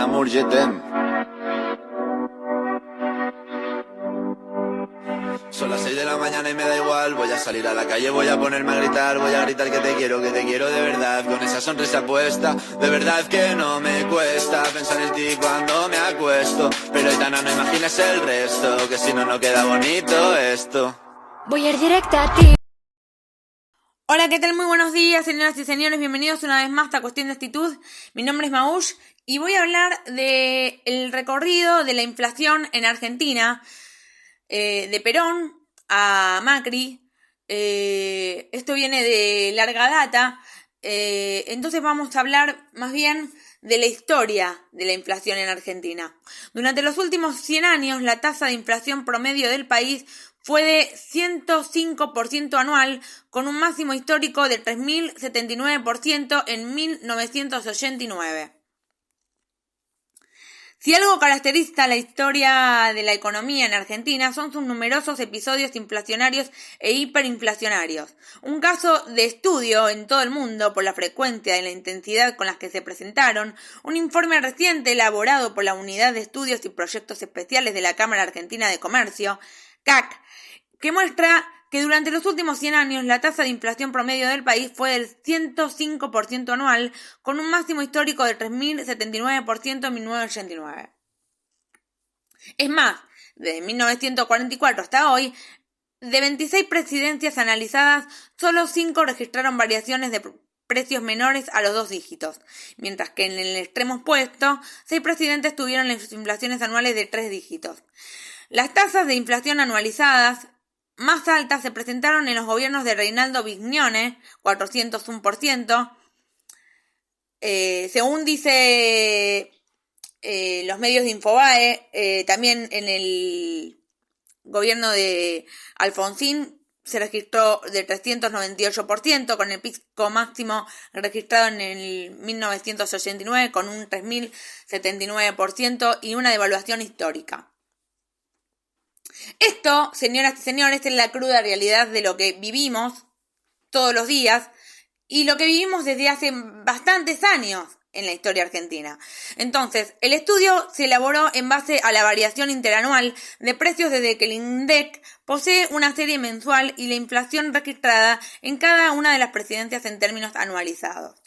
amour, je t'aime. Son las 6 de la mañana y me da igual. Voy a salir a la calle, voy a ponerme a gritar. Voy a gritar que te quiero de verdad. Con esa sonrisa puesta, de verdad que no me cuesta pensar en ti cuando me acuesto. Pero Aitana, no imagines el resto, que si no, no queda bonito esto. Voy a ir directa a ti. Hola, ¿qué tal? Muy buenos días, señoras y señores. Bienvenidos una vez más a Cuestión de Actitud. Mi nombre es Maush y voy a hablar del recorrido de la inflación en Argentina, de Perón a Macri. Esto viene de larga data. Entonces vamos a hablar más bien de la historia de la inflación en Argentina. Durante los últimos 100 años, la tasa de inflación promedio del país fue de 105% anual, con un máximo histórico de 3.079% en 1989. Si algo caracteriza la historia de la economía en Argentina son sus numerosos episodios inflacionarios e hiperinflacionarios. Un caso de estudio en todo el mundo por la frecuencia y la intensidad con las que se presentaron, un informe reciente elaborado por la Unidad de Estudios y Proyectos Especiales de la Cámara Argentina de Comercio, CAC, que muestra que durante los últimos 100 años la tasa de inflación promedio del país fue del 105% anual, con un máximo histórico de 3.079% en 1989. Es más, desde 1944 hasta hoy, de 26 presidencias analizadas, solo 5 registraron variaciones de precios menores a los 2 dígitos, mientras que en el extremo opuesto, 6 presidentes tuvieron las inflaciones anuales de 3 dígitos. Las tasas de inflación anualizadas más altas se presentaron en los gobiernos de Reinaldo Vignone, 401%, según dice los medios de Infobae. También en el gobierno de Alfonsín se registró de 398%, con el pico máximo registrado en el 1989 con un 3.079% y una devaluación histórica. Esto, señoras y señores, es la cruda realidad de lo que vivimos todos los días y lo que vivimos desde hace bastantes años en la historia argentina. Entonces, el estudio se elaboró en base a la variación interanual de precios desde que el INDEC posee una serie mensual y la inflación registrada en cada una de las presidencias en términos anualizados.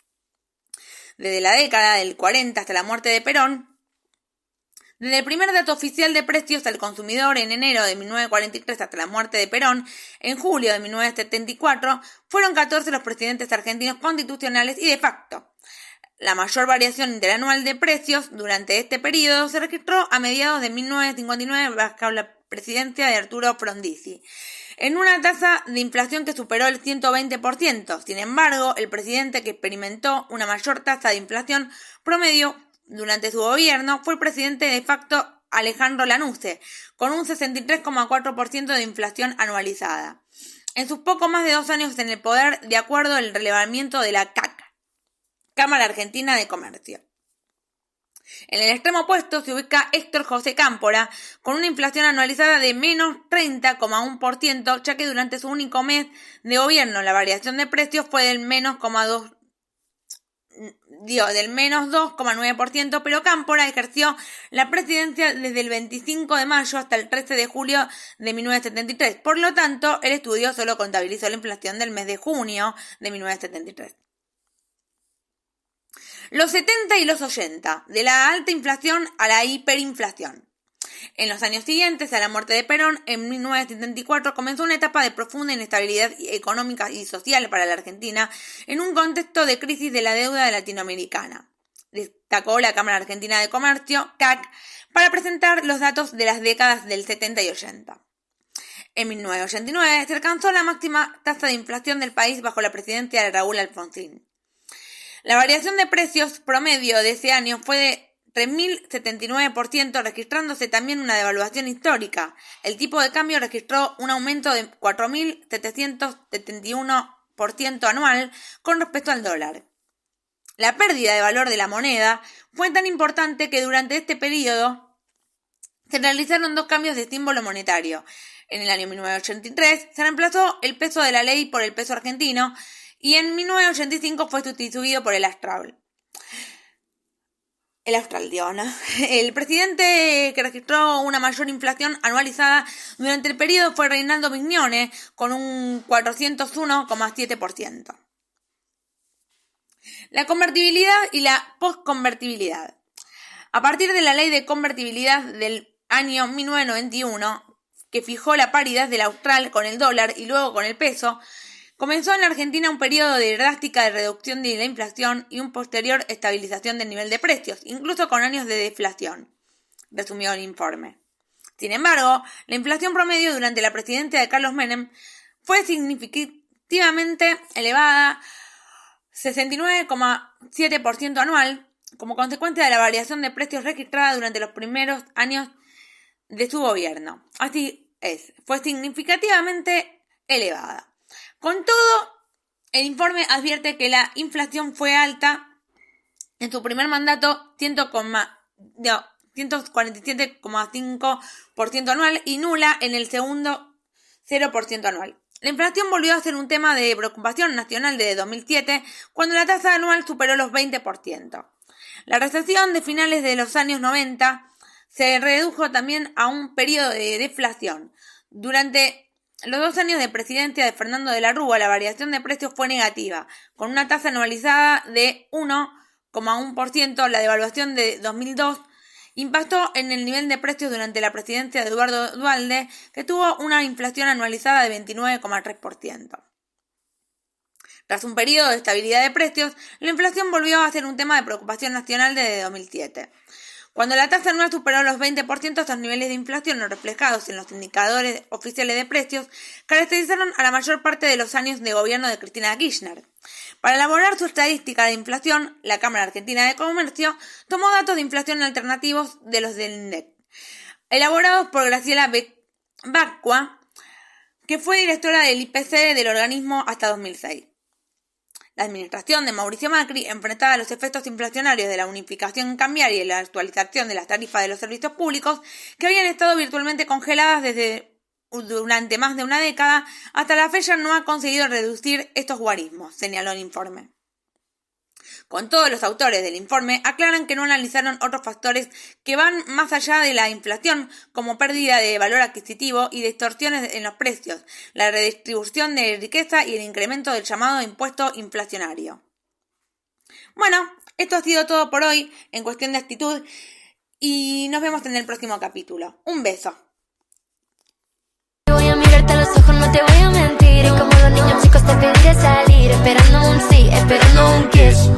Desde la década del 40 hasta la muerte de Perón, desde el primer dato oficial de precios al consumidor en enero de 1943 hasta la muerte de Perón, en julio de 1974, fueron 14 los presidentes argentinos constitucionales y de facto. La mayor variación interanual de precios durante este periodo se registró a mediados de 1959 bajo la presidencia de Arturo Frondizi, en una tasa de inflación que superó el 120%. Sin embargo, el presidente que experimentó una mayor tasa de inflación promedio durante su gobierno fue el presidente de facto Alejandro Lanusse, con un 63,4% de inflación anualizada. En sus poco más de 2 años en el poder, de acuerdo al relevamiento de la CAC, Cámara Argentina de Comercio. En el extremo opuesto se ubica Héctor José Cámpora, con una inflación anualizada de menos 30,1%, ya que durante su único mes de gobierno la variación de precios fue del menos 2,9%, pero Cámpora ejerció la presidencia desde el 25 de mayo hasta el 13 de julio de 1973. Por lo tanto, el estudio solo contabilizó la inflación del mes de junio de 1973. Los 70 y los 80, de la alta inflación a la hiperinflación. En los años siguientes a la muerte de Perón, en 1974, comenzó una etapa de profunda inestabilidad económica y social para la Argentina en un contexto de crisis de la deuda latinoamericana. Destacó la Cámara Argentina de Comercio, CAC, para presentar los datos de las décadas del 70 y 80. En 1989 se alcanzó la máxima tasa de inflación del país bajo la presidencia de Raúl Alfonsín. La variación de precios promedio de ese año fue de 3.079%, registrándose también una devaluación histórica. El tipo de cambio registró un aumento de 4.771% anual con respecto al dólar. La pérdida de valor de la moneda fue tan importante que durante este periodo se realizaron 2 cambios de símbolo monetario. En el año 1983 se reemplazó el peso de la ley por el peso argentino y en 1985 fue sustituido por el astral. el australiano. El presidente que registró una mayor inflación anualizada durante el periodo fue Reinaldo Mignone, con un 401,7%. La convertibilidad y la postconvertibilidad. A partir de la ley de convertibilidad del año 1991, que fijó la paridad del austral con el dólar y luego con el peso, comenzó en la Argentina un periodo de drástica reducción de la inflación y un posterior estabilización del nivel de precios, incluso con años de deflación, resumió el informe. Sin embargo, la inflación promedio durante la presidencia de Carlos Menem fue significativamente elevada, 69,7% anual, como consecuencia de la variación de precios registrada durante los primeros años de su gobierno. Así es, fue significativamente elevada. Con todo, el informe advierte que la inflación fue alta en su primer mandato, 147,5% anual, y nula en el segundo, 0% anual. La inflación volvió a ser un tema de preocupación nacional desde 2007, cuando la tasa anual superó los 20%. La recesión de finales de los años 90 se redujo también a un periodo de deflación. Durante los 2 años de presidencia de Fernando de la Rúa, la variación de precios fue negativa, con una tasa anualizada de 1,1%. La devaluación de 2002 impactó en el nivel de precios durante la presidencia de Eduardo Duhalde, que tuvo una inflación anualizada de 29,3%. Tras un periodo de estabilidad de precios, la inflación volvió a ser un tema de preocupación nacional desde 2007. Cuando la tasa anual superó los 20%, estos niveles de inflación no reflejados en los indicadores oficiales de precios caracterizaron a la mayor parte de los años de gobierno de Cristina Kirchner. Para elaborar su estadística de inflación, la Cámara Argentina de Comercio tomó datos de inflación alternativos de los del INDEC, elaborados por Graciela Becua, que fue directora del IPC del organismo hasta 2006. La administración de Mauricio Macri, enfrentada a los efectos inflacionarios de la unificación cambiaria y la actualización de las tarifas de los servicios públicos, que habían estado virtualmente congeladas durante más de una década, hasta la fecha no ha conseguido reducir estos guarismos, señaló el informe. Con todos, los autores del informe aclaran que no analizaron otros factores que van más allá de la inflación, como pérdida de valor adquisitivo y distorsiones en los precios, la redistribución de riqueza y el incremento del llamado impuesto inflacionario. Bueno, esto ha sido todo por hoy en cuestión de actitud y nos vemos en el próximo capítulo. Un beso. Voy a mirarte a los ojos, no te voy a mentir. Y como los niños chicos te pediré salir, esperando un sí, esperando un kiss.